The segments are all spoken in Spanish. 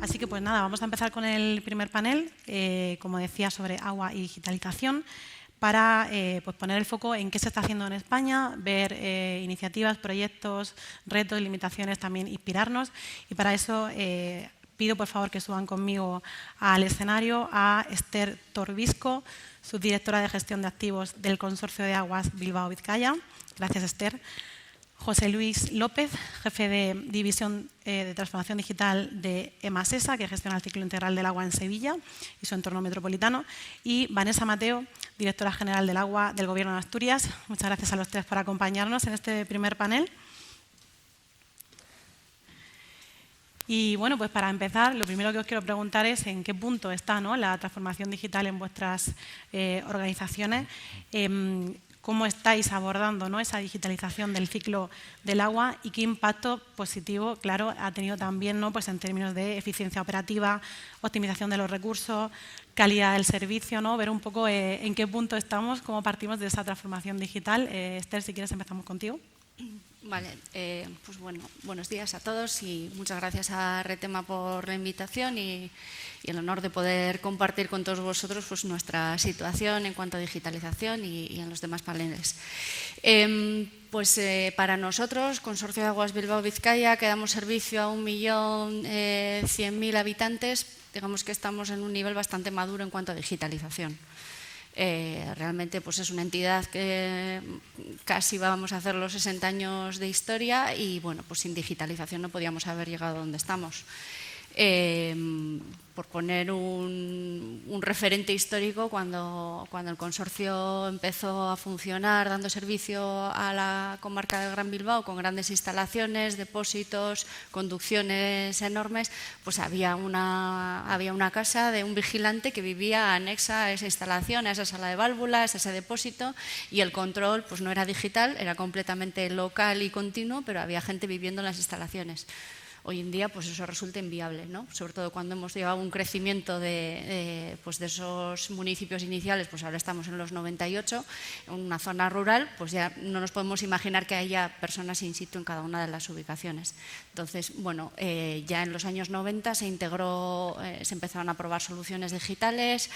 Así que, pues nada, vamos a empezar con el primer panel, como decía, sobre agua y digitalización, para pues poner el foco en qué se está haciendo en España, ver iniciativas, proyectos, retos y limitaciones, también inspirarnos. Y para eso pido, por favor, que suban conmigo al escenario a Esther Torbisco, subdirectora de gestión de activos del Consorcio de Aguas Bilbao-Vizcaya. Gracias, Esther. José Luis López, jefe de División de Transformación Digital de EMASESA, que gestiona el ciclo integral del agua en Sevilla y su entorno metropolitano. Y Vanessa Mateo, directora general del agua del Gobierno de Asturias. Muchas gracias a los tres por acompañarnos en este primer panel. Y bueno, pues para empezar, lo primero que os quiero preguntar es en qué punto está, ¿no?, la transformación digital en vuestras organizaciones. ¿Cómo estáis abordando, ¿no?, esa digitalización del ciclo del agua y qué impacto positivo, claro, ha tenido también, ¿no?, pues en términos de eficiencia operativa, optimización de los recursos, calidad del servicio, ¿no? Ver un poco en qué punto estamos, cómo partimos de esa transformación digital. Esther, si quieres empezamos contigo. Vale, pues bueno, buenos días a todos y muchas gracias a Retema por la invitación y el honor de poder compartir con todos vosotros pues nuestra situación en cuanto a digitalización y en los demás paneles. Para nosotros, Consorcio de Aguas Bilbao-Vizcaya, que damos servicio a 1.100.000 habitantes, digamos que estamos en un nivel bastante maduro en cuanto a digitalización. Realmente pues es una entidad que casi vamos a hacer los 60 años de historia y bueno, pues sin digitalización no podíamos haber llegado a donde estamos. Por poner un referente histórico, cuando el consorcio empezó a funcionar dando servicio a la comarca del Gran Bilbao con grandes instalaciones, depósitos, conducciones enormes, pues había una casa de un vigilante que vivía anexa a esa instalación, a esa sala de válvulas, a ese depósito, y el control pues no era digital, era completamente local y continuo, pero había gente viviendo en las instalaciones. Hoy en día pues eso resulta inviable, ¿no? Sobre todo cuando hemos llevado un crecimiento de esos municipios iniciales, pues ahora estamos en los 98, en una zona rural, pues ya no nos podemos imaginar que haya personas in situ en cada una de las ubicaciones. Entonces, bueno, ya en los años 90 se empezaron a probar soluciones digitales,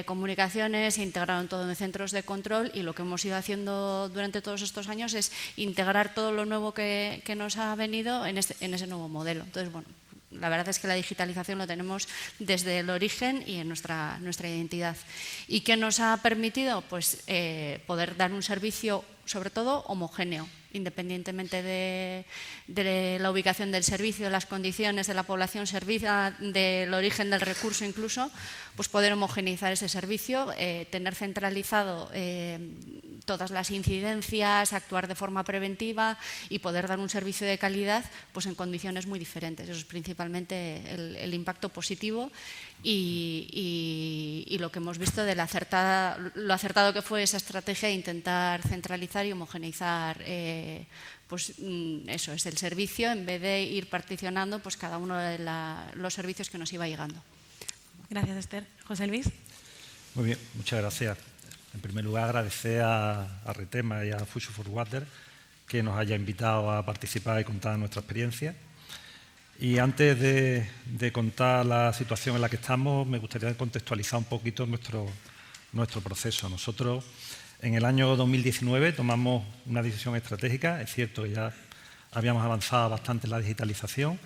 comunicaciones, se integraron todo en centros de control y lo que hemos ido haciendo durante todos estos años es integrar todo lo nuevo que nos ha venido en ese nuevo modelo. Entonces, bueno, la verdad es que la digitalización lo tenemos desde el origen y en nuestra identidad. ¿Y qué nos ha permitido? Pues poder dar un servicio, sobre todo, homogéneo, independientemente de la ubicación del servicio, de las condiciones de la población servida, del origen del recurso incluso, pues poder homogeneizar ese servicio, tener centralizado todas las incidencias, actuar de forma preventiva y poder dar un servicio de calidad pues en condiciones muy diferentes. Eso es principalmente el impacto positivo y lo que hemos visto de lo acertado que fue esa estrategia de intentar centralizar y homogeneizar pues eso es el servicio en vez de ir particionando pues cada uno de los servicios que nos iba llegando. Gracias, Esther. José Luis. Muy bien, muchas gracias. En primer lugar, agradecer a Retema y a Future for Water que nos haya invitado a participar y contar nuestra experiencia. Y antes de contar la situación en la que estamos, me gustaría contextualizar un poquito nuestro proceso. Nosotros, en el año 2019, tomamos una decisión estratégica. Es cierto que ya habíamos avanzado bastante en la digitalización,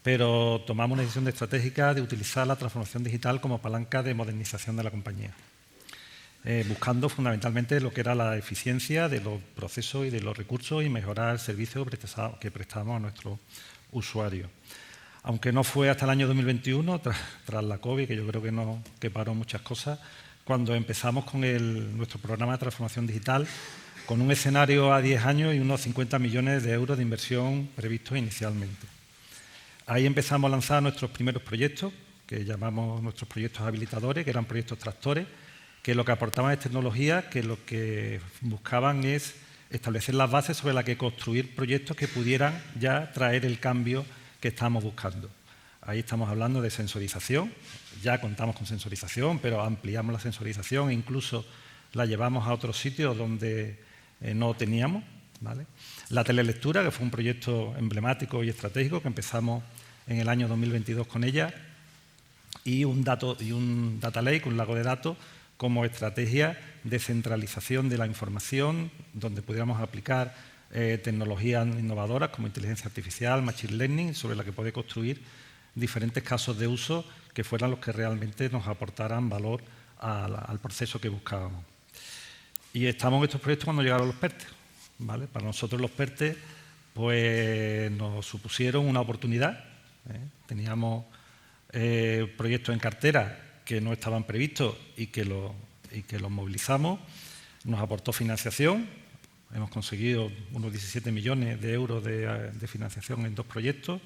pero tomamos una decisión estratégica de utilizar la transformación digital como palanca de modernización de la compañía, buscando fundamentalmente lo que era la eficiencia de los procesos y de los recursos y mejorar el servicio que prestamos a nuestros usuarios. Aunque no fue hasta el año 2021, tras la COVID, que yo creo que paró muchas cosas, cuando empezamos con nuestro programa de transformación digital, con un escenario a 10 años y unos 50 millones de euros de inversión previstos inicialmente. Ahí empezamos a lanzar nuestros primeros proyectos, que llamamos nuestros proyectos habilitadores, que eran proyectos tractores, que lo que aportaban es tecnología, que lo que buscaban es establecer las bases sobre las que construir proyectos que pudieran ya traer el cambio que estábamos buscando. Ahí estamos hablando de sensorización, ya contamos con sensorización, pero ampliamos la sensorización e incluso la llevamos a otros sitios donde no teníamos, ¿vale? La telelectura, que fue un proyecto emblemático y estratégico que empezamos en el año 2022 con ella, y un data lake, un lago de datos, como estrategia de centralización de la información, donde pudiéramos aplicar tecnologías innovadoras como inteligencia artificial, machine learning, sobre la que poder construir diferentes casos de uso que fueran los que realmente nos aportaran valor al proceso que buscábamos. Y estamos en estos proyectos cuando llegaron los PERTE, ¿vale? Para nosotros los PERTE pues, nos supusieron una oportunidad. Teníamos proyectos en cartera que no estaban previstos y que los movilizamos. Nos aportó financiación. Hemos conseguido unos 17 millones de euros de financiación en 2 proyectos.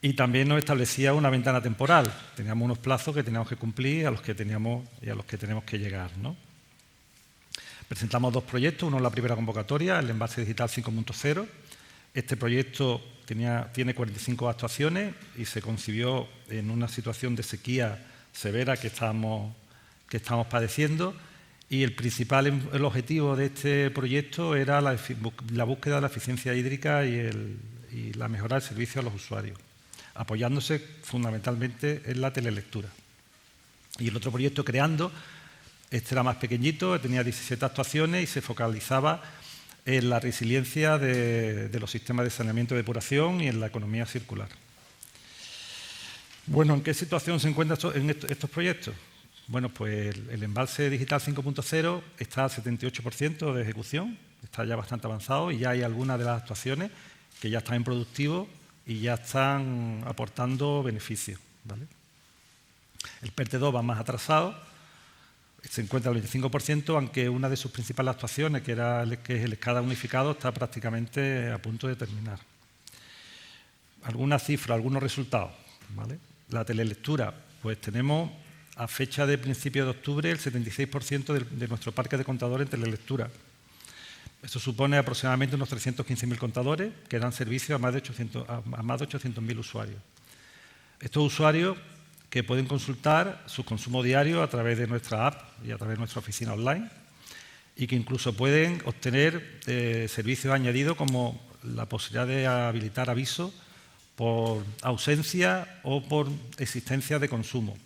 Y también nos establecía una ventana temporal. Teníamos unos plazos que teníamos que cumplir a los que teníamos y a los que tenemos que llegar, ¿no? Presentamos 2 proyectos, uno en la primera convocatoria, el Embalse Digital 5.0. Este proyecto tiene 45 actuaciones y se concibió en una situación de sequía severa que estamos padeciendo, y el principal objetivo de este proyecto era la búsqueda de la eficiencia hídrica y la mejora del servicio a los usuarios, apoyándose fundamentalmente en la telelectura. Y el otro proyecto, Creando, este era más pequeñito, tenía 17 actuaciones y se focalizaba en la resiliencia de los sistemas de saneamiento y depuración y en la economía circular. Bueno, ¿en qué situación se encuentran estos proyectos? Bueno, pues el Embalse Digital 5.0 está al 78% de ejecución, está ya bastante avanzado, y ya hay algunas de las actuaciones que ya están en productivo y ya están aportando beneficios, ¿vale? El PERTE 2 va más atrasado, se encuentra al 25%, aunque una de sus principales actuaciones, que es el SCADA unificado, está prácticamente a punto de terminar. Algunas cifras, algunos resultados, ¿vale? La telelectura, pues tenemos a fecha de principio de octubre el 76% de nuestro parque de contadores en telelectura. Esto supone aproximadamente unos 315.000 contadores que dan servicio a más de 800.000 usuarios. Estos usuarios que pueden consultar su consumo diario a través de nuestra app y a través de nuestra oficina online, y que incluso pueden obtener servicios añadidos como la posibilidad de habilitar avisos por ausencia o por existencia de consumo.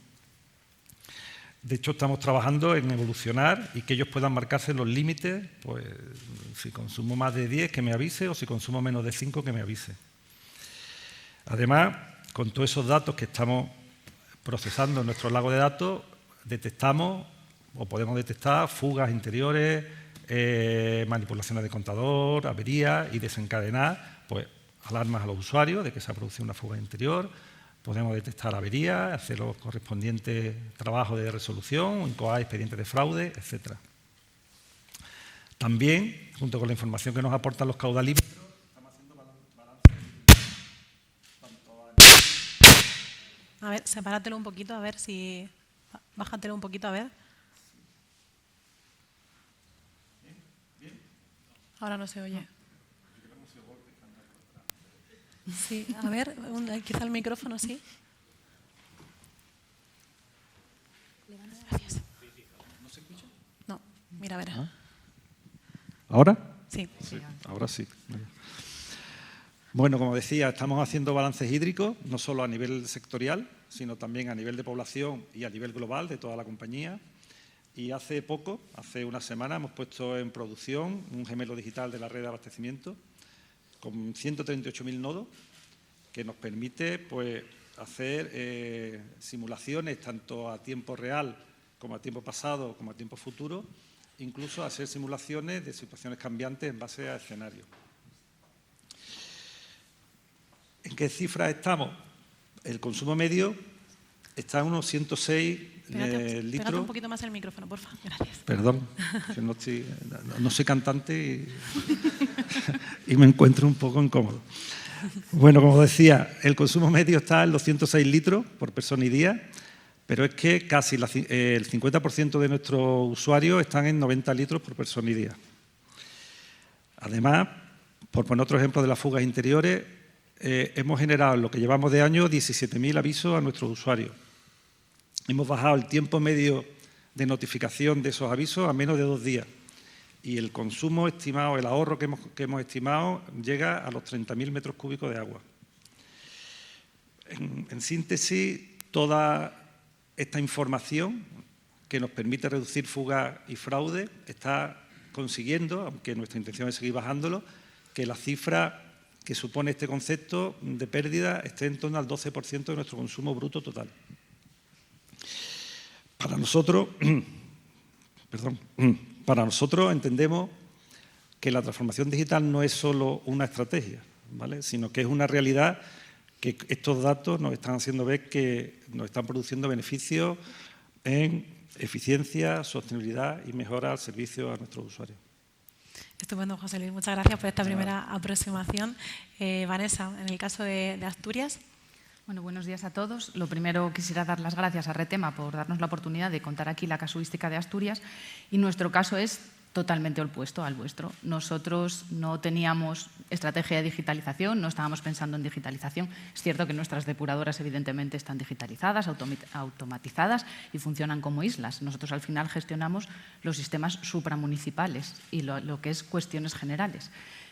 De hecho, estamos trabajando en evolucionar y que ellos puedan marcarse los límites, pues si consumo más de 10 que me avise, o si consumo menos de 5 que me avise. Además, con todos esos datos que estamos procesando en nuestro lago de datos, detectamos o podemos detectar fugas interiores, manipulaciones de contador, averías, y desencadenar pues, alarmas a los usuarios de que se ha producido una fuga interior. Podemos detectar averías, hacer los correspondientes trabajos de resolución, incoar expedientes de fraude, etc. También, junto con la información que nos aportan los caudalímetros, estamos haciendo balance. A ver, sepáratelo un poquito, a ver si... Bájatelo un poquito, a ver. Ahora no se oye. Sí, a ver, quizá el micrófono, sí. Gracias. ¿No se escucha? No, mira, a ver. ¿Ahora? Sí. Sí, ahora sí. Bueno, como decía, estamos haciendo balances hídricos, no solo a nivel sectorial, sino también a nivel de población y a nivel global de toda la compañía. Y hace poco, hace una semana, hemos puesto en producción un gemelo digital de la red de abastecimiento con 138.000 nodos, que nos permite pues, hacer simulaciones tanto a tiempo real como a tiempo pasado como a tiempo futuro, incluso hacer simulaciones de situaciones cambiantes en base a escenarios. ¿En qué cifras estamos? El consumo medio está en unos 106 litros. Pégate un poquito más el micrófono, por favor. Gracias. Perdón, que no soy cantante y me encuentro un poco incómodo. Bueno, como decía, el consumo medio está en los 106 litros por persona y día, pero es que casi el 50% de nuestros usuarios están en 90 litros por persona y día. Además, por poner otro ejemplo de las fugas interiores, hemos generado en lo que llevamos de año 17.000 avisos a nuestros usuarios. Hemos bajado el tiempo medio de notificación de esos avisos a menos de 2 días. Y el consumo estimado, el ahorro que hemos estimado, llega a los 30.000 metros cúbicos de agua. en síntesis, toda esta información que nos permite reducir fugas y fraude está consiguiendo, aunque nuestra intención es seguir bajándolo, que la cifra que supone este concepto de pérdida esté en torno al 12% de nuestro consumo bruto total. Para nosotros entendemos que la transformación digital no es solo una estrategia, ¿vale?, sino que es una realidad, que estos datos nos están haciendo ver que nos están produciendo beneficios en eficiencia, sostenibilidad y mejora al servicio a nuestros usuarios. Estupendo, José Luis. Muchas gracias por esta primera aproximación. Vanessa, en el caso de Asturias. Bueno, buenos días a todos. Lo primero, quisiera dar las gracias a Retema por darnos la oportunidad de contar aquí la casuística de Asturias, y nuestro caso es totalmente opuesto al vuestro. Nosotros no teníamos estrategia de digitalización, no estábamos pensando en digitalización. Es cierto que nuestras depuradoras evidentemente están digitalizadas, automatizadas y funcionan como islas. Nosotros al final gestionamos los sistemas supramunicipales y lo que es cuestiones generales.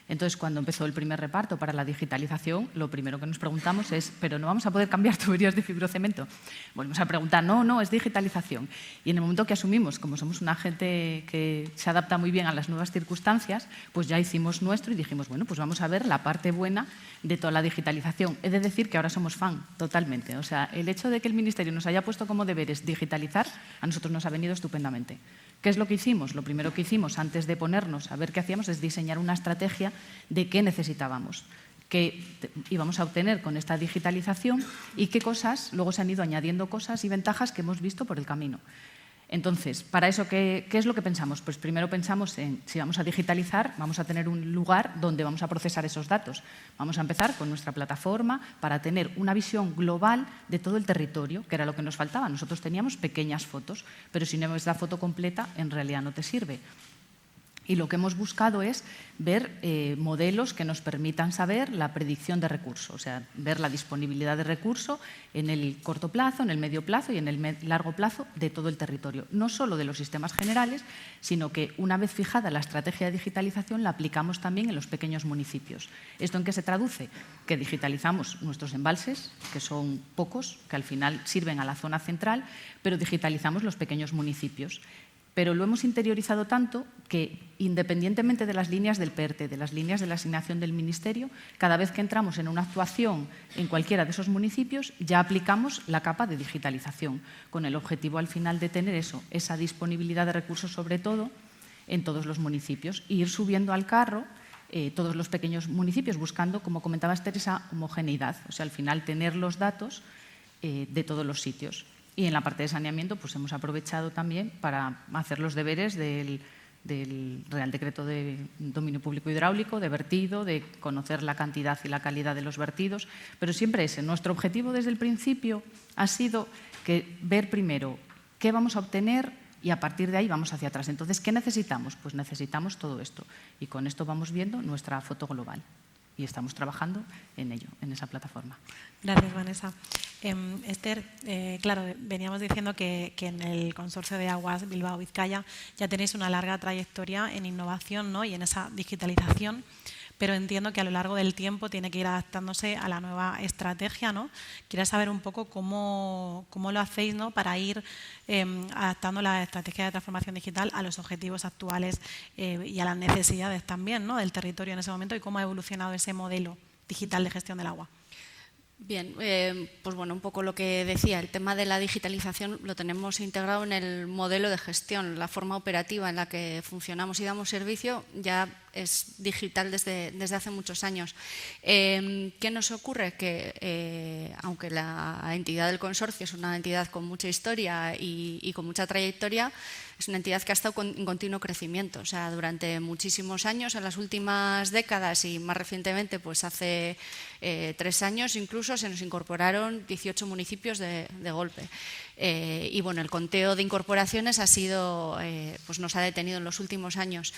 Entonces, cuando empezó el primer reparto para la digitalización, lo primero que nos preguntamos es, ¿pero no vamos a poder cambiar tuberías de fibrocemento? Volvemos a preguntar, no, es digitalización. Y en el momento que asumimos, como somos una gente que se adapta muy bien a las nuevas circunstancias, pues ya hicimos nuestro y dijimos, bueno, pues vamos a ver la parte buena de toda la digitalización. He de decir que ahora somos fan, totalmente. O sea, el hecho de que el Ministerio nos haya puesto como deberes digitalizar, a nosotros nos ha venido estupendamente. ¿Qué es lo que hicimos? Lo primero que hicimos antes de ponernos a ver qué hacíamos es diseñar una estrategia de qué necesitábamos, qué íbamos a obtener con esta digitalización y qué cosas, luego se han ido añadiendo cosas y ventajas que hemos visto por el camino. Entonces, para eso, ¿qué es lo que pensamos? Pues primero pensamos en, si vamos a digitalizar, vamos a tener un lugar donde vamos a procesar esos datos. Vamos a empezar con nuestra plataforma para tener una visión global de todo el territorio, que era lo que nos faltaba. Nosotros teníamos pequeñas fotos, pero si no ves la foto completa, en realidad no te sirve. Y lo que hemos buscado es ver modelos que nos permitan saber la predicción de recursos, o sea, ver la disponibilidad de recursos en el corto plazo, en el medio plazo y en el largo plazo de todo el territorio. No solo de los sistemas generales, sino que una vez fijada la estrategia de digitalización la aplicamos también en los pequeños municipios. ¿Esto en qué se traduce? Que digitalizamos nuestros embalses, que son pocos, que al final sirven a la zona central, pero digitalizamos los pequeños municipios. Pero lo hemos interiorizado tanto que, independientemente de las líneas del PERTE, de las líneas de la asignación del Ministerio, cada vez que entramos en una actuación en cualquiera de esos municipios, ya aplicamos la capa de digitalización, con el objetivo al final de tener eso, esa disponibilidad de recursos sobre todo en todos los municipios, e ir subiendo al carro todos los pequeños municipios, buscando, como comentaba Esther, esa homogeneidad, o sea, al final tener los datos de todos los sitios. Y en la parte de saneamiento pues hemos aprovechado también para hacer los deberes del Real Decreto de Dominio Público Hidráulico, de vertido, de conocer la cantidad y la calidad de los vertidos, pero siempre ese. Nuestro objetivo desde el principio ha sido ver primero qué vamos a obtener y a partir de ahí vamos hacia atrás. Entonces, ¿qué necesitamos? Pues necesitamos todo esto y con esto vamos viendo nuestra foto global. Y estamos trabajando en ello, en esa plataforma. Gracias, Vanessa. Esther, claro, veníamos diciendo que en el Consorcio de Aguas Bilbao-Vizcaya ya tenéis una larga trayectoria en innovación, ¿no?, y en esa digitalización, pero entiendo que a lo largo del tiempo tiene que ir adaptándose a la nueva estrategia, ¿no? Quería saber un poco cómo lo hacéis, ¿no?, para ir adaptando la estrategia de transformación digital a los objetivos actuales y a las necesidades también, ¿no?, del territorio en ese momento, y cómo ha evolucionado ese modelo digital de gestión del agua. Bien, pues bueno, un poco lo que decía, el tema de la digitalización lo tenemos integrado en el modelo de gestión, la forma operativa en la que funcionamos y damos servicio ya es digital desde hace muchos años. ¿Qué nos ocurre? Que aunque la entidad del consorcio es una entidad con mucha historia y con mucha trayectoria, es una entidad que ha estado en continuo crecimiento. O sea, durante muchísimos años, en las últimas décadas y más recientemente, pues hace 3 años incluso, se nos incorporaron 18 municipios de golpe. Y bueno, el conteo de incorporaciones ha sido, pues nos ha detenido en los últimos años.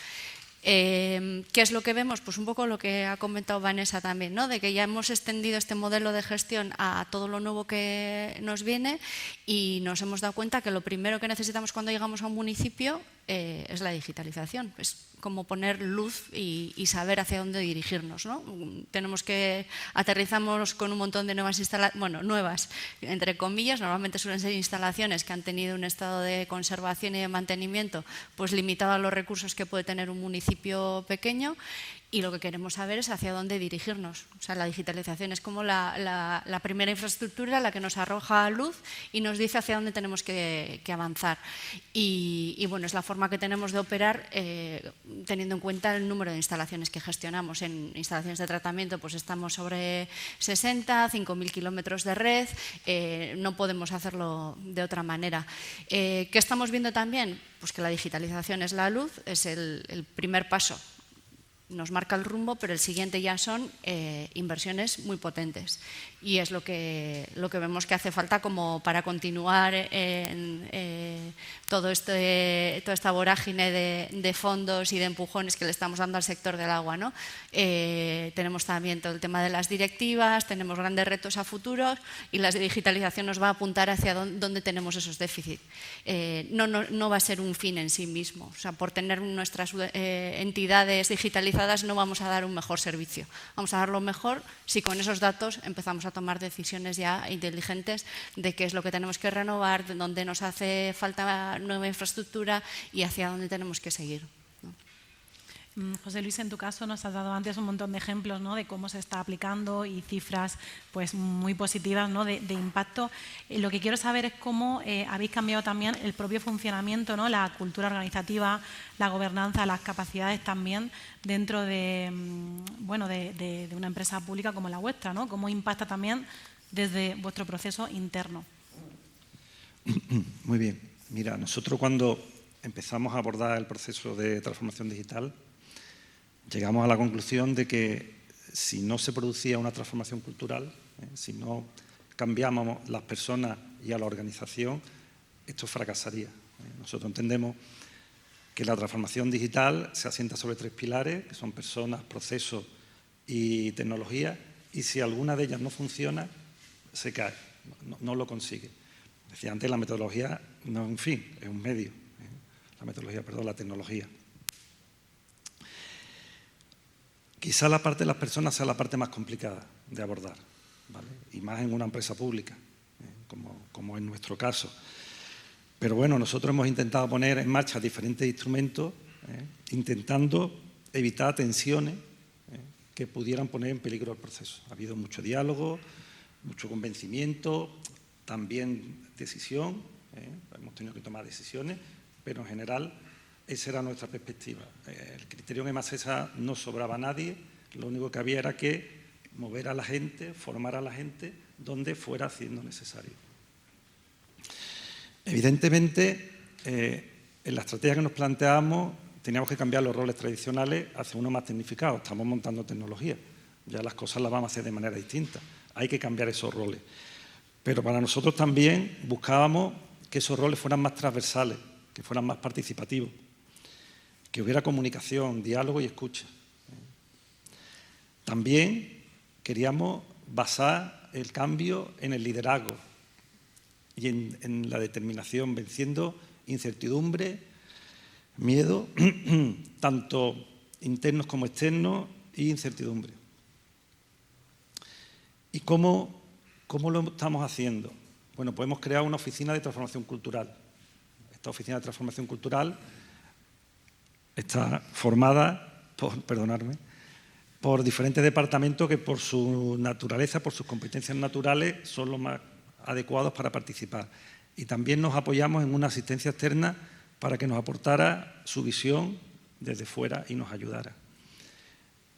¿Qué es lo que vemos? Pues un poco lo que ha comentado Vanessa también, ¿no?, de que ya hemos extendido este modelo de gestión a todo lo nuevo que nos viene y nos hemos dado cuenta que lo primero que necesitamos cuando llegamos a un municipio es la digitalización. Es como poner luz y saber hacia dónde dirigirnos, ¿no? Aterrizamos con un montón de nuevas instalaciones, bueno, nuevas, entre comillas, normalmente suelen ser instalaciones que han tenido un estado de conservación y de mantenimiento pues limitado a los recursos que puede tener un municipio pequeño, y lo que queremos saber es hacia dónde dirigirnos. O sea, la digitalización es como la primera infraestructura, la que nos arroja luz y nos dice hacia dónde tenemos que avanzar. Y bueno, es la forma que tenemos de operar teniendo en cuenta el número de instalaciones que gestionamos. En instalaciones de tratamiento pues estamos sobre 60, 5.000 kilómetros de red, no podemos hacerlo de otra manera. ¿Qué estamos viendo también? Pues que la digitalización es la luz, es el primer paso. Nos marca el rumbo, pero el siguiente ya son inversiones muy potentes, y es lo que vemos que hace falta como para continuar en toda esta vorágine de fondos y de empujones que le estamos dando al sector del agua, ¿no? Tenemos también todo el tema de las directivas, tenemos grandes retos a futuro, y la digitalización nos va a apuntar hacia dónde tenemos esos déficits. No va a ser un fin en sí mismo. O sea, por tener nuestras entidades digitalizadas no vamos a dar un mejor servicio. Vamos a darlo mejor si con esos datos empezamos a tomar decisiones ya inteligentes de qué es lo que tenemos que renovar, de dónde nos hace falta nueva infraestructura y hacia dónde tenemos que seguir, ¿no? José Luis, en tu caso nos has dado antes un montón de ejemplos, ¿no?, de cómo se está aplicando y cifras pues, muy positivas, ¿no?, de impacto. Lo que quiero saber es cómo habéis cambiado también el propio funcionamiento, ¿no?, la cultura organizativa, la gobernanza, las capacidades también dentro de, bueno, de una empresa pública como la vuestra, ¿no? Cómo impacta también desde vuestro proceso interno. Muy bien. Mira, nosotros cuando empezamos a abordar el proceso de transformación digital, llegamos a la conclusión de que si no se producía una transformación cultural, si no cambiábamos las personas y a la organización, esto fracasaría. Nosotros entendemos que la transformación digital se asienta sobre 3 pilares, que son personas, procesos y tecnología, y si alguna de ellas no funciona, se cae, no lo consigue. Decía antes, la metodología no es un fin, es un medio. La tecnología. Quizá la parte de las personas sea la parte más complicada de abordar, ¿vale? Y más en una empresa pública, como en nuestro caso. Pero bueno, nosotros hemos intentado poner en marcha diferentes instrumentos, intentando evitar tensiones que pudieran poner en peligro el proceso. Ha habido mucho diálogo, mucho convencimiento, también decisión, hemos tenido que tomar decisiones, pero en general esa era nuestra perspectiva. El criterio en EMASESA no sobraba a nadie, lo único que había era que mover a la gente, formar a la gente donde fuera siendo necesario. Evidentemente, en la estrategia que nos planteábamos teníamos que cambiar los roles tradicionales hacia uno más tecnificado. Estamos montando tecnología, ya las cosas las vamos a hacer de manera distinta. Hay que cambiar esos roles. Pero para nosotros también buscábamos que esos roles fueran más transversales, que fueran más participativos, que hubiera comunicación, diálogo y escucha. También queríamos basar el cambio en el liderazgo y en la determinación, venciendo incertidumbre, miedo, tanto internos como externos, y incertidumbre. ¿Y cómo lo estamos haciendo? Bueno, pues hemos creado una oficina de transformación cultural. Esta oficina de transformación cultural está formada por diferentes departamentos que por su naturaleza, por sus competencias naturales, son los más adecuados para participar. Y también nos apoyamos en una asistencia externa para que nos aportara su visión desde fuera y nos ayudara.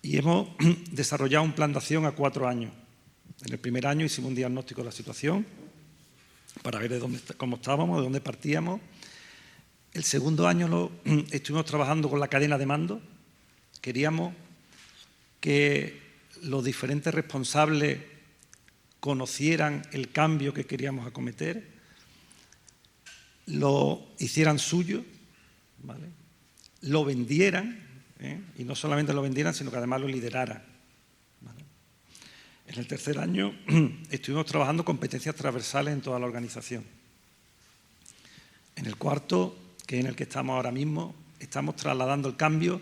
Y hemos desarrollado un plan de acción a 4 años. En el primer año hicimos un diagnóstico de la situación para ver cómo estábamos, de dónde partíamos. El segundo año estuvimos trabajando con la cadena de mando. Queríamos que los diferentes responsables conocieran el cambio que queríamos acometer, lo hicieran suyo, ¿vale?, lo vendieran, y no solamente lo vendieran, sino que además lo lideraran, ¿vale? En el tercer año estuvimos trabajando competencias transversales en toda la organización. En el cuarto que es en el que estamos ahora mismo, estamos trasladando el cambio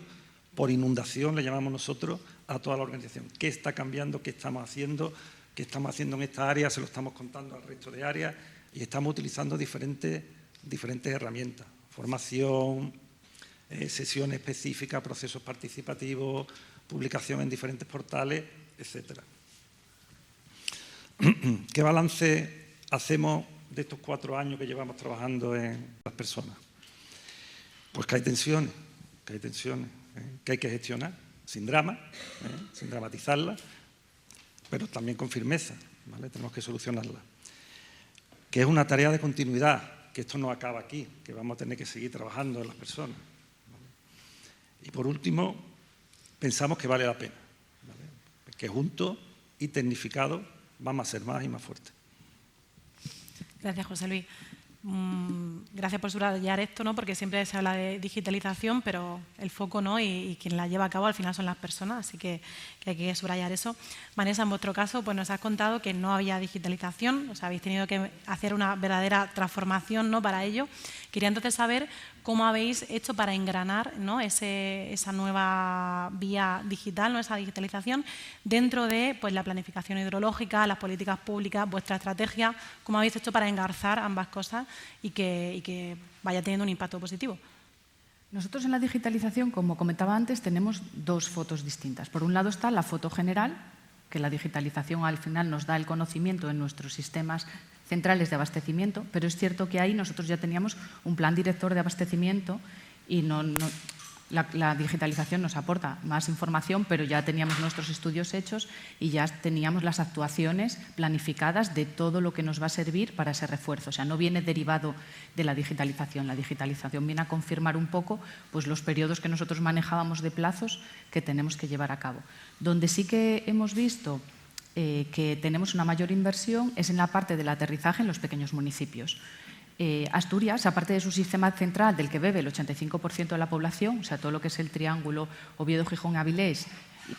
por inundación, le llamamos nosotros, a toda la organización. ¿Qué está cambiando? ¿Qué estamos haciendo? ¿Qué estamos haciendo en esta área? Se lo estamos contando al resto de áreas y estamos utilizando diferentes herramientas. Formación, sesiones específicas, procesos participativos, publicación en diferentes portales, etcétera. ¿Qué balance hacemos de estos 4 años que llevamos trabajando en las personas? Pues que hay tensiones, que hay que gestionar, sin drama, sin dramatizarlas, pero también con firmeza, ¿vale? Tenemos que solucionarlas. Que es una tarea de continuidad, que esto no acaba aquí, que vamos a tener que seguir trabajando en las personas, ¿vale? Y por último, pensamos que vale la pena, ¿vale? Que juntos y tecnificados vamos a ser más y más fuertes. Gracias, José Luis. Gracias por subrayar esto, ¿no? Porque siempre se habla de digitalización, pero el foco no, y quien la lleva a cabo al final son las personas, así que hay que subrayar eso. Vanessa, en vuestro caso, pues nos has contado que no había digitalización, o sea, habéis tenido que hacer una verdadera transformación, ¿no? Para ello. Quería entonces saber cómo habéis hecho para engranar, ¿no? esa nueva vía digital, ¿no? Esa digitalización dentro de, pues, la planificación hidrológica, las políticas públicas, vuestra estrategia, cómo habéis hecho para engarzar ambas cosas y que vaya teniendo un impacto positivo. Nosotros en la digitalización, como comentaba antes, tenemos 2 fotos distintas. Por un lado está la foto general, que la digitalización al final nos da el conocimiento en nuestros sistemas centrales de abastecimiento, pero es cierto que ahí nosotros ya teníamos un plan director de abastecimiento y la digitalización nos aporta más información, pero ya teníamos nuestros estudios hechos y ya teníamos las actuaciones planificadas de todo lo que nos va a servir para ese refuerzo. O sea, no viene derivado de la digitalización. La digitalización viene a confirmar un poco, pues, los periodos que nosotros manejábamos de plazos que tenemos que llevar a cabo. Donde sí que hemos visto que tenemos una mayor inversión es en la parte del aterrizaje en los pequeños municipios. Asturias, aparte de su sistema central del que bebe el 85% de la población, o sea, todo lo que es el triángulo Oviedo, Gijón, Avilés,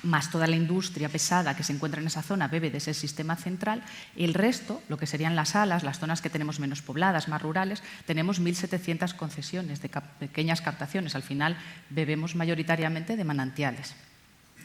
más toda la industria pesada que se encuentra en esa zona, bebe de ese sistema central. El resto, lo que serían las salas, las zonas que tenemos menos pobladas, más rurales, tenemos 1.700 concesiones de pequeñas captaciones. Al final, bebemos mayoritariamente de manantiales.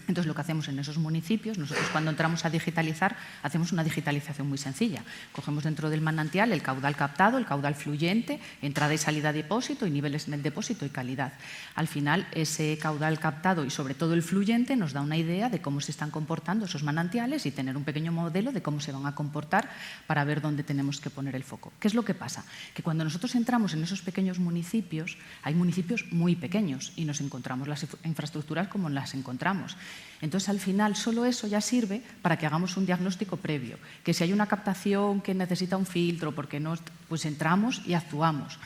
Entonces, lo que hacemos en esos municipios, nosotros cuando entramos a digitalizar, hacemos una digitalización muy sencilla. Cogemos dentro del manantial el caudal captado, el caudal fluyente, entrada y salida de depósito y niveles en el depósito y calidad. Al final, ese caudal captado y sobre todo el fluyente nos da una idea de cómo se están comportando esos manantiales y tener un pequeño modelo de cómo se van a comportar para ver dónde tenemos que poner el foco. ¿Qué es lo que pasa? Que cuando nosotros entramos en esos pequeños municipios, hay municipios muy pequeños y nos encontramos las infraestructuras como las encontramos. Entonces, al final, solo eso ya sirve para que hagamos un diagnóstico previo, que si hay una captación que necesita un filtro, porque no, pues entramos y actuamos.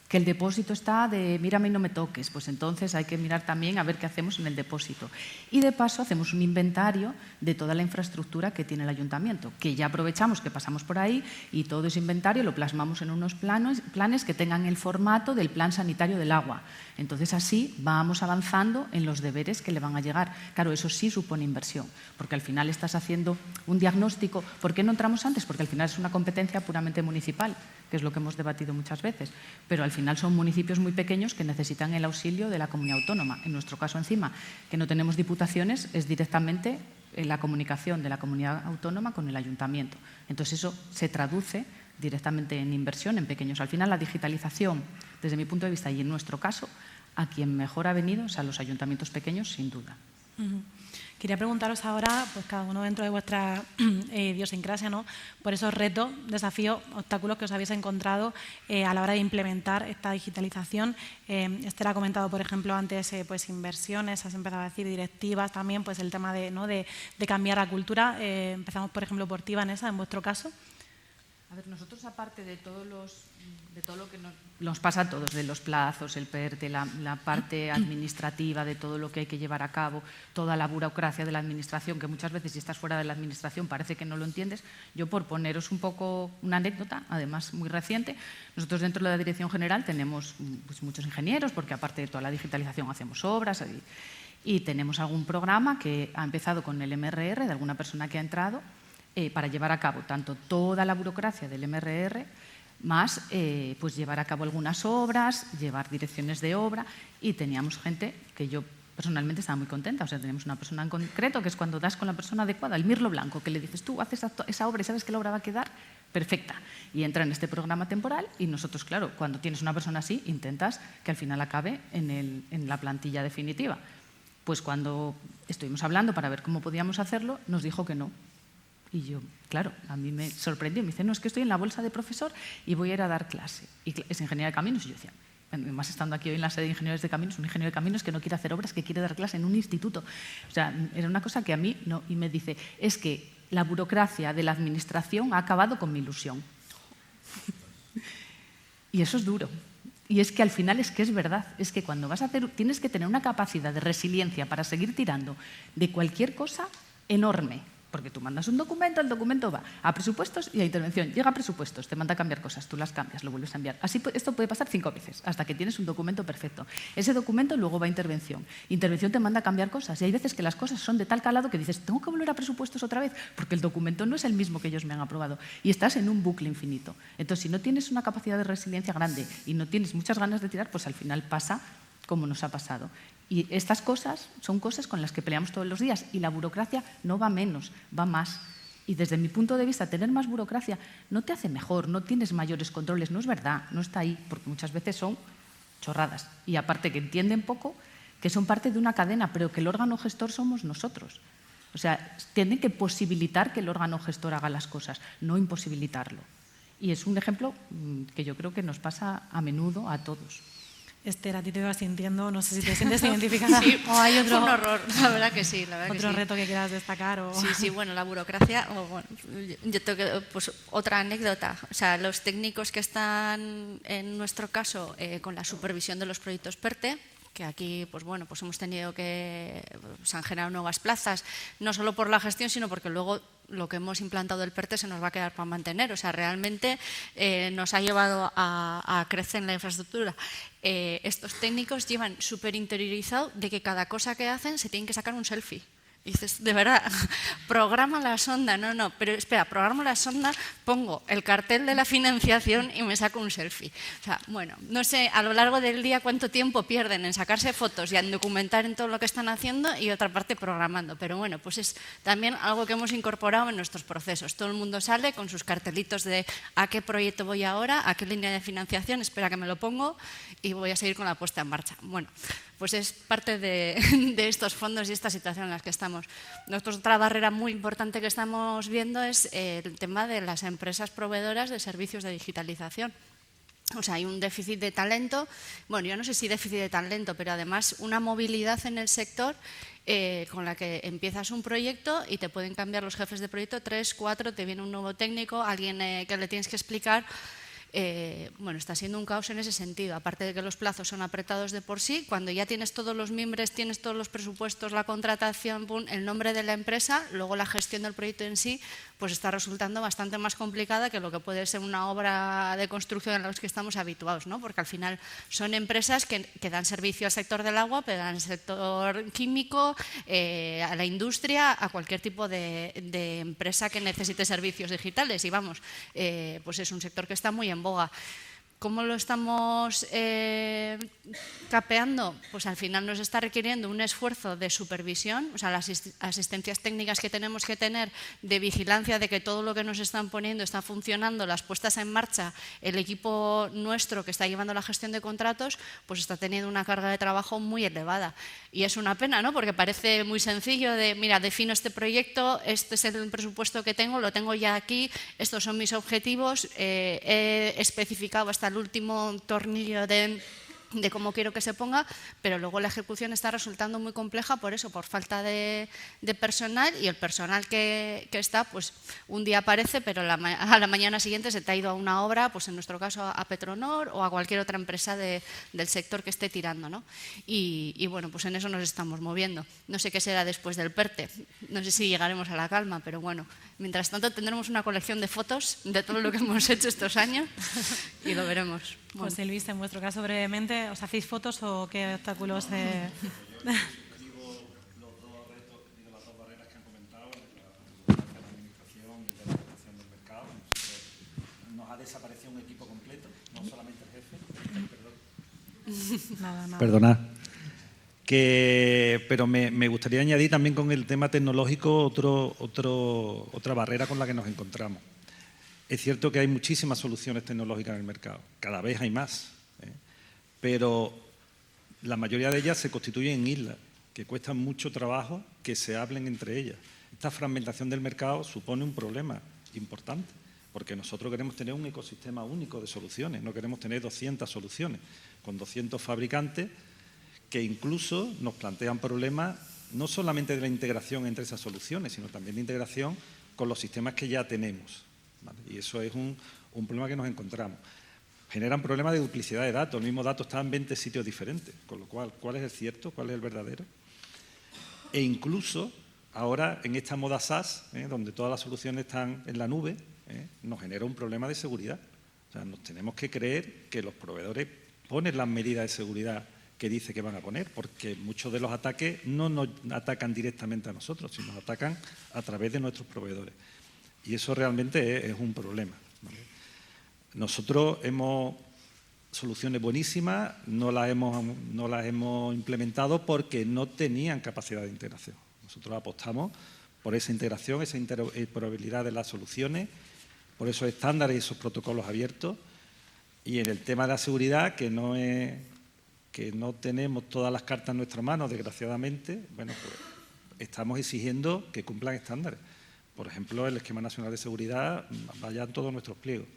Que el depósito está de mírame y no me toques, pues entonces hay que mirar también a ver qué hacemos en el depósito. Y de paso hacemos un inventario de toda la infraestructura que tiene el ayuntamiento, que ya aprovechamos que pasamos por ahí y todo ese inventario lo plasmamos en unos planes que tengan el formato del plan sanitario del agua. Entonces así vamos avanzando en los deberes que le van a llegar. Claro, eso sí supone inversión, porque al final estás haciendo un diagnóstico. ¿Por qué no entramos antes? Porque al final es una competencia puramente municipal, que es lo que hemos debatido muchas veces, pero al final son municipios muy pequeños que necesitan el auxilio de la comunidad autónoma. En nuestro caso, encima, que no tenemos diputaciones, es directamente la comunicación de la comunidad autónoma con el ayuntamiento. Entonces, eso se traduce directamente en inversión en pequeños. Al final, la digitalización, desde mi punto de vista y en nuestro caso, a quien mejor ha venido es a los ayuntamientos pequeños, sin duda. Quería preguntaros ahora, pues cada uno dentro de vuestra idiosincrasia, ¿no? Por esos retos, desafíos, obstáculos que os habéis encontrado a la hora de implementar esta digitalización. Esther ha comentado, por ejemplo, antes pues inversiones, has empezado a decir directivas también, pues el tema de cambiar la cultura. Empezamos, por ejemplo, por ti, Vanessa, en vuestro caso. A ver, nosotros aparte de todo lo que nos pasa a todos, de los plazos, el PERTE, la parte administrativa, de todo lo que hay que llevar a cabo, toda la burocracia de la administración, que muchas veces si estás fuera de la administración parece que no lo entiendes. Yo, por poneros un poco una anécdota, además muy reciente, nosotros dentro de la Dirección General tenemos pues, muchos ingenieros, porque aparte de toda la digitalización hacemos obras y tenemos algún programa que ha empezado con el MRR de alguna persona que ha entrado para llevar a cabo tanto toda la burocracia del MRR, más pues llevar a cabo algunas obras, llevar direcciones de obra, y teníamos gente que yo personalmente estaba muy contenta. O sea, teníamos una persona en concreto que es cuando das con la persona adecuada, el mirlo blanco, que le dices tú haces esa obra y sabes que la obra va a quedar perfecta y entra en este programa temporal, y nosotros, claro, cuando tienes una persona así, intentas que al final acabe en la plantilla definitiva. Pues cuando estuvimos hablando para ver cómo podíamos hacerlo, nos dijo que no. Y yo, claro, a mí me sorprendió. Me dice, no, es que estoy en la bolsa de profesor y voy a ir a dar clase. Y es ingeniera de caminos. Y yo decía, además estando aquí hoy en la sede de ingenieros de caminos, un ingeniero de caminos que no quiere hacer obras, que quiere dar clase en un instituto. O sea, era una cosa que a mí no. Y me dice, es que la burocracia de la administración ha acabado con mi ilusión. Y eso es duro. Y es que al final es que es verdad, es que cuando vas a hacer, tienes que tener una capacidad de resiliencia para seguir tirando de cualquier cosa enorme. Porque tú mandas un documento, el documento va a presupuestos y a intervención. Llega a presupuestos, te manda a cambiar cosas, tú las cambias, lo vuelves a enviar. Así, esto puede pasar 5 veces, hasta que tienes un documento perfecto. Ese documento luego va a intervención. Intervención te manda a cambiar cosas, y hay veces que las cosas son de tal calado que dices, tengo que volver a presupuestos otra vez, porque el documento no es el mismo que ellos me han aprobado. Y estás en un bucle infinito. Entonces, si no tienes una capacidad de resiliencia grande y no tienes muchas ganas de tirar, pues al final pasa como nos ha pasado. Y estas cosas son cosas con las que peleamos todos los días, y la burocracia no va menos, va más. Y desde mi punto de vista, tener más burocracia no te hace mejor, no tienes mayores controles, no es verdad, no está ahí, porque muchas veces son chorradas. Y aparte que entienden poco, que son parte de una cadena, pero que el órgano gestor somos nosotros. O sea, tienen que posibilitar que el órgano gestor haga las cosas, no imposibilitarlo. Y es un ejemplo que yo creo que nos pasa a menudo a todos. Esther, a ti te iba sintiendo, no sé si te sientes identificada. Sí, o hay otro, fue un horror, la verdad que sí. otro reto que quieras destacar. O... Sí, bueno, la burocracia, bueno, yo tengo que, pues otra anécdota. O sea, los técnicos que están, en nuestro caso, con la supervisión de los proyectos PERTE, que aquí, pues bueno, pues hemos tenido que, se han generado nuevas plazas, no solo por la gestión, sino porque luego lo que hemos implantado del PERTE se nos va a quedar para mantener. O sea, realmente nos ha llevado a crecer en la infraestructura. Estos técnicos llevan súper interiorizado de que cada cosa que hacen se tienen que sacar un selfie. Y dices, de verdad, programa la sonda. No, pero espera, programo la sonda, pongo el cartel de la financiación y me saco un selfie. O sea, bueno, no sé a lo largo del día cuánto tiempo pierden en sacarse fotos y en documentar en todo lo que están haciendo, y otra parte programando. Pero bueno, pues es también algo que hemos incorporado en nuestros procesos. Todo el mundo sale con sus cartelitos de a qué proyecto voy ahora, a qué línea de financiación, espera que me lo pongo y voy a seguir con la puesta en marcha. Bueno, pues es parte de estos fondos y esta situación en la que estamos. Nosotros, otra barrera muy importante que estamos viendo es el tema de las empresas proveedoras de servicios de digitalización. O sea, hay un déficit de talento, bueno, yo no sé si déficit de talento, pero además una movilidad en el sector con la que empiezas un proyecto y te pueden cambiar los jefes de proyecto 3, 4, te viene un nuevo técnico, alguien que le tienes que explicar. Bueno, está siendo un caos en ese sentido, aparte de que los plazos son apretados de por sí. Cuando ya tienes todos los mimbres, tienes todos los presupuestos, la contratación, el nombre de la empresa, luego la gestión del proyecto en sí, pues está resultando bastante más complicada que lo que puede ser una obra de construcción en la que estamos habituados, ¿no? Porque al final son empresas que dan servicio al sector del agua, pero al sector químico, a la industria, a cualquier tipo de empresa que necesite servicios digitales. Y vamos, pues es un sector que está muy en boga. ¿Cómo lo estamos capeando? Pues al final nos está requiriendo un esfuerzo de supervisión, o sea, las asistencias técnicas que tenemos que tener, de vigilancia de que todo lo que nos están poniendo está funcionando, las puestas en marcha, el equipo nuestro que está llevando la gestión de contratos, pues está teniendo una carga de trabajo muy elevada. Y es una pena, ¿no? Porque parece muy sencillo de, mira, defino este proyecto, este es el presupuesto que tengo, lo tengo ya aquí, estos son mis objetivos, he especificado hasta el último tornillo de cómo quiero que se ponga, pero luego la ejecución está resultando muy compleja por eso, por falta de personal, y el personal que está, pues un día aparece, pero a la mañana siguiente se te ha ido a una obra, pues en nuestro caso a Petronor o a cualquier otra empresa del sector que esté tirando, ¿no? Y bueno, pues en eso nos estamos moviendo. No sé qué será después del PERTE, no sé si llegaremos a la calma, pero bueno, mientras tanto tendremos una colección de fotos de todo lo que hemos hecho estos años y lo veremos. Bueno. José Luis, en vuestro caso, brevemente, ¿os hacéis fotos o qué obstáculos? Digo los dos retos, digo las dos barreras que han comentado, la administración y la regulación del mercado. Nos ha desaparecido un equipo equipo completo, no solamente el jefe. Nada. Perdonad. Pero me gustaría añadir también con el tema tecnológico otra barrera con la que nos encontramos. Es cierto que hay muchísimas soluciones tecnológicas en el mercado, cada vez hay más, pero la mayoría de ellas se constituyen en islas, que cuestan mucho trabajo que se hablen entre ellas. Esta fragmentación del mercado supone un problema importante, porque nosotros queremos tener un ecosistema único de soluciones, no queremos tener 200 soluciones, con 200 fabricantes que incluso nos plantean problemas no solamente de la integración entre esas soluciones, sino también de integración con los sistemas que ya tenemos, ¿vale? Y eso es un problema que nos encontramos. Generan problemas de duplicidad de datos. El mismo dato está en 20 sitios diferentes, con lo cual, ¿cuál es el cierto? ¿Cuál es el verdadero? E incluso ahora en esta moda SaaS, donde todas las soluciones están en la nube, nos genera un problema de seguridad. O sea, nos tenemos que creer que los proveedores ponen las medidas de seguridad que dice que van a poner, porque muchos de los ataques no nos atacan directamente a nosotros, sino nos atacan a través de nuestros proveedores. Y eso realmente es un problema, ¿vale? Nosotros hemos soluciones buenísimas, no las hemos implementado porque no tenían capacidad de integración. Nosotros apostamos por esa integración, esa interoperabilidad de las soluciones, por esos estándares y esos protocolos abiertos. Y en el tema de la seguridad, que no tenemos todas las cartas en nuestra mano, desgraciadamente, bueno, pues estamos exigiendo que cumplan estándares. Por ejemplo, el Esquema Nacional de Seguridad vaya en todos nuestros pliegos.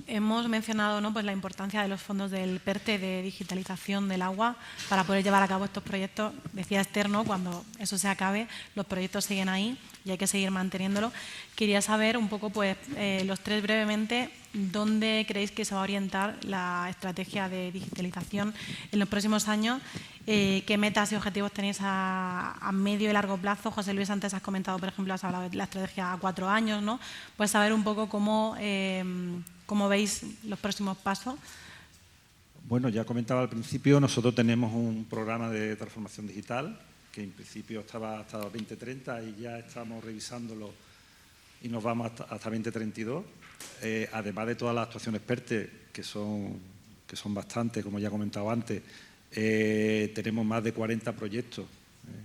Hemos mencionado, ¿no?, pues la importancia de los fondos del PERTE de digitalización del agua para poder llevar a cabo estos proyectos. Decía Esther, ¿no?, cuando eso se acabe, los proyectos siguen ahí y hay que seguir manteniéndolo. Quería saber un poco, pues, los tres brevemente, dónde creéis que se va a orientar la estrategia de digitalización en los próximos años, qué metas y objetivos tenéis a medio y largo plazo. José Luis, antes has comentado, por ejemplo, has hablado de la estrategia a 4 años, ¿no? Pues saber un poco cómo veis los próximos pasos. Bueno, ya comentaba al principio, nosotros tenemos un programa de transformación digital que en principio estaba hasta 2030 y ya estamos revisándolo y nos vamos hasta 2032. Además de todas las actuaciones PERTE, que son bastantes, como ya he comentado antes, tenemos más de 40 proyectos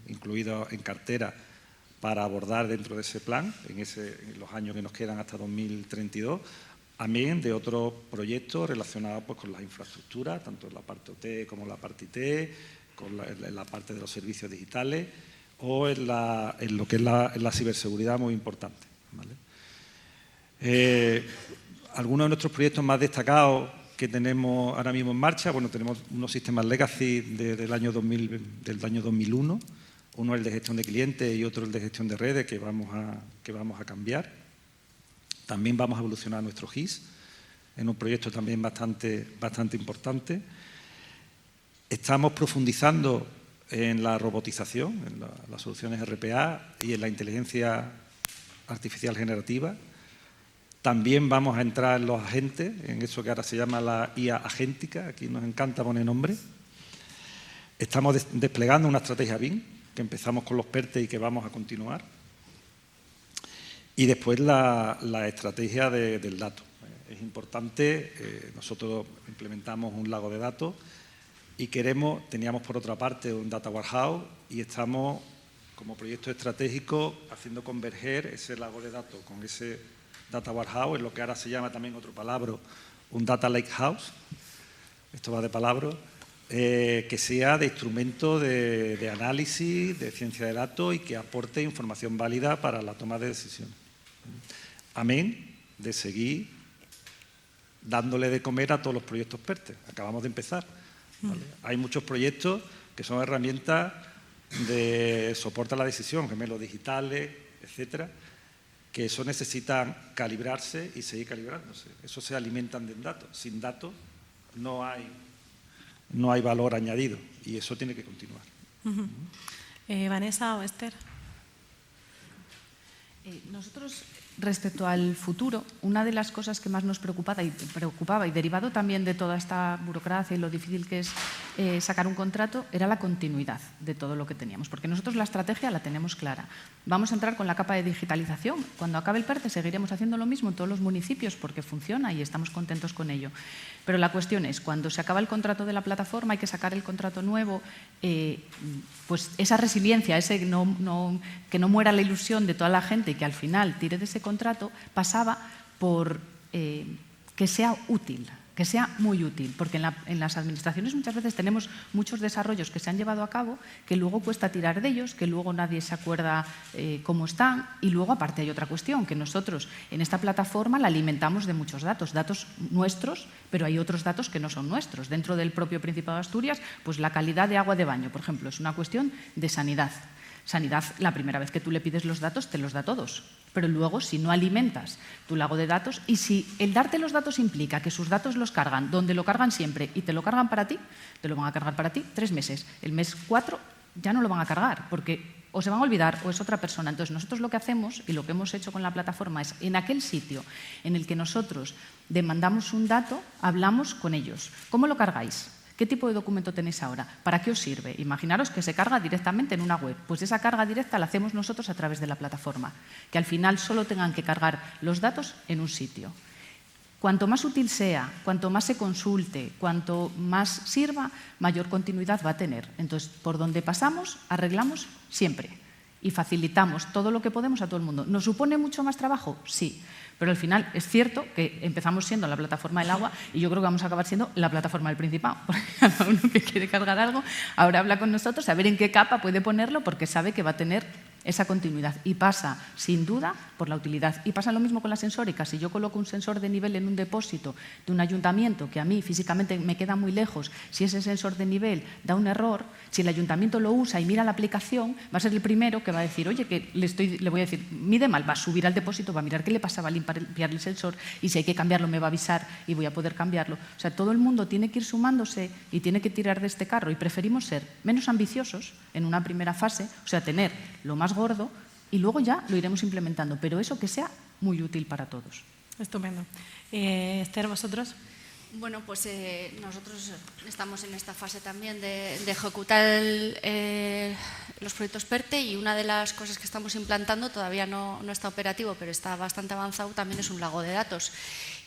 incluidos en cartera para abordar dentro de ese plan, en los años que nos quedan hasta 2032, también de otros proyectos relacionados, pues, con las infraestructuras, tanto en la parte OT como en la parte IT, en la parte de los servicios digitales o en lo que es la ciberseguridad, muy importante, ¿vale? Algunos de nuestros proyectos más destacados que tenemos ahora mismo en marcha, bueno, tenemos unos sistemas legacy del año 2001, uno es el de gestión de clientes y otro el de gestión de redes que vamos a cambiar. También vamos a evolucionar nuestro GIS en un proyecto también bastante importante. Estamos profundizando en la robotización, en las soluciones RPA y en la inteligencia artificial generativa. También vamos a entrar en los agentes, en eso que ahora se llama la IA agéntica, aquí nos encanta poner nombre. Estamos desplegando una estrategia BIM, que empezamos con los PERTE y que vamos a continuar. Y después la estrategia del dato. Es importante, nosotros implementamos un lago de datos y teníamos por otra parte un data warehouse y estamos como proyecto estratégico haciendo converger ese lago de datos con ese data warehouse, en lo que ahora se llama también otro palabra, un data lake house, esto va de palabra, que sea de instrumento de análisis, de ciencia de datos y que aporte información válida para la toma de decisiones. Amén de seguir dándole de comer a todos los proyectos PERTE. Acabamos de empezar, ¿vale? Hay muchos proyectos que son herramientas de soporte a la decisión, gemelos digitales, etcétera, que eso necesitan calibrarse y seguir calibrándose. Eso se alimentan de datos. Sin datos no hay valor añadido y eso tiene que continuar. Vanessa o Esther. Nosotros Respecto al futuro, una de las cosas que más nos preocupaba y derivado también de toda esta burocracia y lo difícil que es sacar un contrato, era la continuidad de todo lo que teníamos. Porque nosotros la estrategia la tenemos clara. Vamos a entrar con la capa de digitalización. Cuando acabe el PERTE seguiremos haciendo lo mismo en todos los municipios porque funciona y estamos contentos con ello. Pero la cuestión es, cuando se acaba el contrato de la plataforma, hay que sacar el contrato nuevo, pues esa resiliencia, que no muera la ilusión de toda la gente y que al final tire de ese contrato, pasaba por que sea útil, que sea muy útil, porque en las administraciones muchas veces tenemos muchos desarrollos que se han llevado a cabo que luego cuesta tirar de ellos, que luego nadie se acuerda cómo están, y luego aparte hay otra cuestión, que nosotros en esta plataforma la alimentamos de muchos datos nuestros, pero hay otros datos que no son nuestros. Dentro del propio Principado de Asturias, pues la calidad de agua de baño, por ejemplo, es una cuestión de sanidad. Sanidad, la primera vez que tú le pides los datos, te los da todos. Pero luego, si no alimentas tu lago de datos, y si el darte los datos implica que sus datos los cargan donde lo cargan siempre y te lo cargan para ti, te lo van a cargar para ti 3 meses. El mes 4 ya no lo van a cargar, porque o se van a olvidar o es otra persona. Entonces, nosotros lo que hacemos y lo que hemos hecho con la plataforma es, en aquel sitio en el que nosotros demandamos un dato, hablamos con ellos. ¿Cómo lo cargáis? ¿Qué tipo de documento tenéis ahora? ¿Para qué os sirve? Imaginaros que se carga directamente en una web. Pues esa carga directa la hacemos nosotros a través de la plataforma, que al final solo tengan que cargar los datos en un sitio. Cuanto más útil sea, cuanto más se consulte, cuanto más sirva, mayor continuidad va a tener. Entonces, por donde pasamos, arreglamos siempre y facilitamos todo lo que podemos a todo el mundo. ¿Nos supone mucho más trabajo? Sí. Pero al final es cierto que empezamos siendo la plataforma del agua y yo creo que vamos a acabar siendo la plataforma del Principado, porque cada uno que quiere cargar algo ahora habla con nosotros a ver en qué capa puede ponerlo porque sabe que va a tener esa continuidad y pasa, sin duda, por la utilidad. Y pasa lo mismo con la sensórica. Si yo coloco un sensor de nivel en un depósito de un ayuntamiento que a mí físicamente me queda muy lejos, si ese sensor de nivel da un error, si el ayuntamiento lo usa y mira la aplicación, va a ser el primero que va a decir, oye, que le voy a decir, mide mal, va a subir al depósito, va a mirar qué le pasaba, limpiar el sensor y si hay que cambiarlo me va a avisar y voy a poder cambiarlo. O sea, todo el mundo tiene que ir sumándose y tiene que tirar de este carro y preferimos ser menos ambiciosos en una primera fase, o sea, tener lo más gordo y luego ya lo iremos implementando, pero eso que sea muy útil para todos. Estupendo. Esther, ¿vosotros? Bueno, pues nosotros estamos en esta fase también de ejecutar los proyectos PERTE y una de las cosas que estamos implantando, todavía no está operativo, pero está bastante avanzado, también es un lago de datos.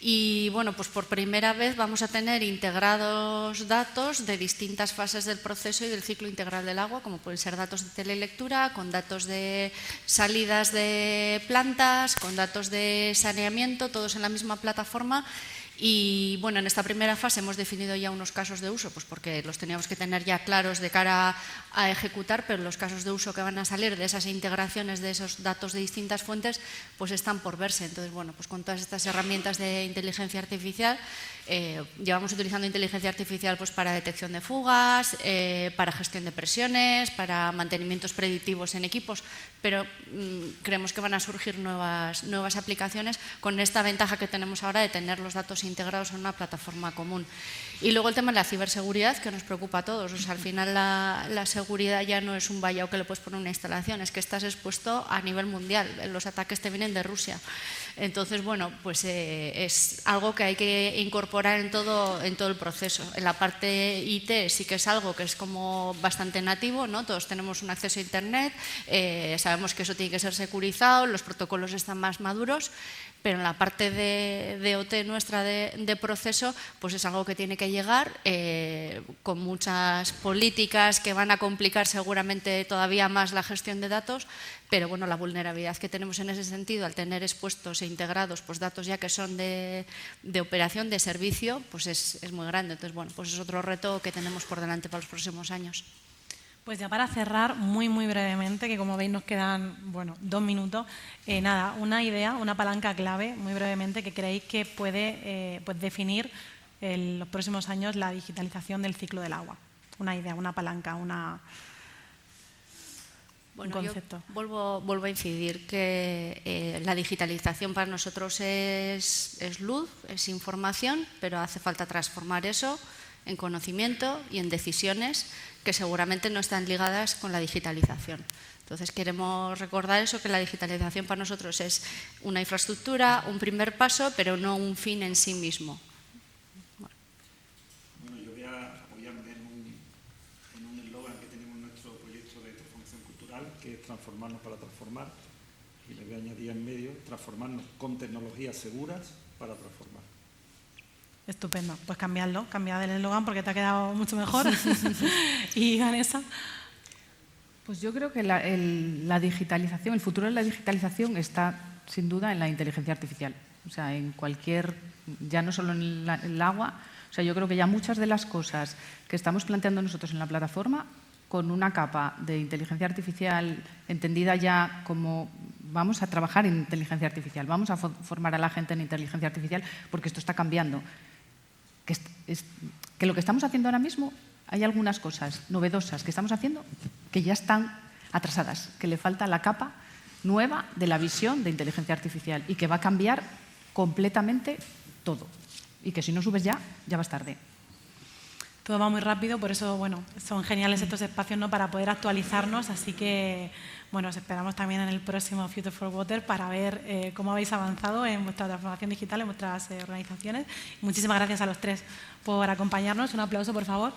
Y bueno, pues por primera vez vamos a tener integrados datos de distintas fases del proceso y del ciclo integral del agua, como pueden ser datos de telelectura, con datos de salidas de plantas, con datos de saneamiento, todos en la misma plataforma. Y bueno, en esta primera fase hemos definido ya unos casos de uso, pues porque los teníamos que tener ya claros de cara a ejecutar, pero los casos de uso que van a salir de esas integraciones de esos datos de distintas fuentes, pues están por verse. Entonces, bueno, pues con todas estas herramientas de inteligencia artificial, llevamos utilizando inteligencia artificial pues para detección de fugas, para gestión de presiones, para mantenimientos predictivos en equipos, pero creemos que van a surgir nuevas aplicaciones con esta ventaja que tenemos ahora de tener los datos integrados en una plataforma común. Y luego el tema de la ciberseguridad, que nos preocupa a todos. O sea, al final la seguridad ya no es un vallado que le puedes poner una instalación, es que estás expuesto a nivel mundial. Los ataques te vienen de Rusia. Entonces, bueno, pues es algo que hay que incorporar en todo el proceso. En la parte IT sí que es algo que es como bastante nativo, ¿no? Todos tenemos un acceso a Internet, sabemos que eso tiene que ser securizado, los protocolos están más maduros, pero en la parte de OT nuestra de proceso, pues es algo que tiene que llegar con muchas políticas que van a complicar seguramente todavía más la gestión de datos, pero bueno, la vulnerabilidad que tenemos en ese sentido al tener expuestos e integrados pues datos ya que son de operación, de servicio, pues es muy grande. Entonces, bueno, pues es otro reto que tenemos por delante para los próximos años. Pues ya para cerrar, muy brevemente, que como veis nos quedan 2 minutos, nada, una idea, una palanca clave, muy brevemente, que creéis que puede pues definir en los próximos años la digitalización del ciclo del agua. Una idea, una palanca, un concepto. Yo vuelvo a incidir que la digitalización para nosotros es luz, es información, pero hace falta transformar eso en conocimiento y en decisiones que seguramente no están ligadas con la digitalización. Entonces queremos recordar eso, que la digitalización para nosotros es una infraestructura, un primer paso, pero no un fin en sí mismo. Bueno, yo voy a apoyarme en un eslogan que tenemos en nuestro proyecto de transformación cultural, que es transformarnos para transformar, y le voy a añadir en medio, transformarnos con tecnologías seguras para transformar. Estupendo, pues cambiadlo, cambiad el eslogan porque te ha quedado mucho mejor. Y Vanessa. Pues yo creo que la digitalización, el futuro de la digitalización está sin duda en la inteligencia artificial. O sea, en cualquier, ya no solo en el agua, o sea, yo creo que ya muchas de las cosas que estamos planteando nosotros en la plataforma, con una capa de inteligencia artificial entendida ya como vamos a trabajar en inteligencia artificial, vamos a formar a la gente en inteligencia artificial, porque esto está cambiando. Que lo que estamos haciendo ahora mismo, hay algunas cosas novedosas que estamos haciendo que ya están atrasadas, que le falta la capa nueva de la visión de inteligencia artificial y que va a cambiar completamente todo. Y que si no subes ya vas tarde. Todo va muy rápido, por eso bueno, son geniales estos espacios, ¿no?, para poder actualizarnos, así que bueno, os esperamos también en el próximo Future for Water para ver cómo habéis avanzado en vuestra transformación digital, en vuestras organizaciones. Muchísimas gracias a los tres por acompañarnos. Un aplauso, por favor.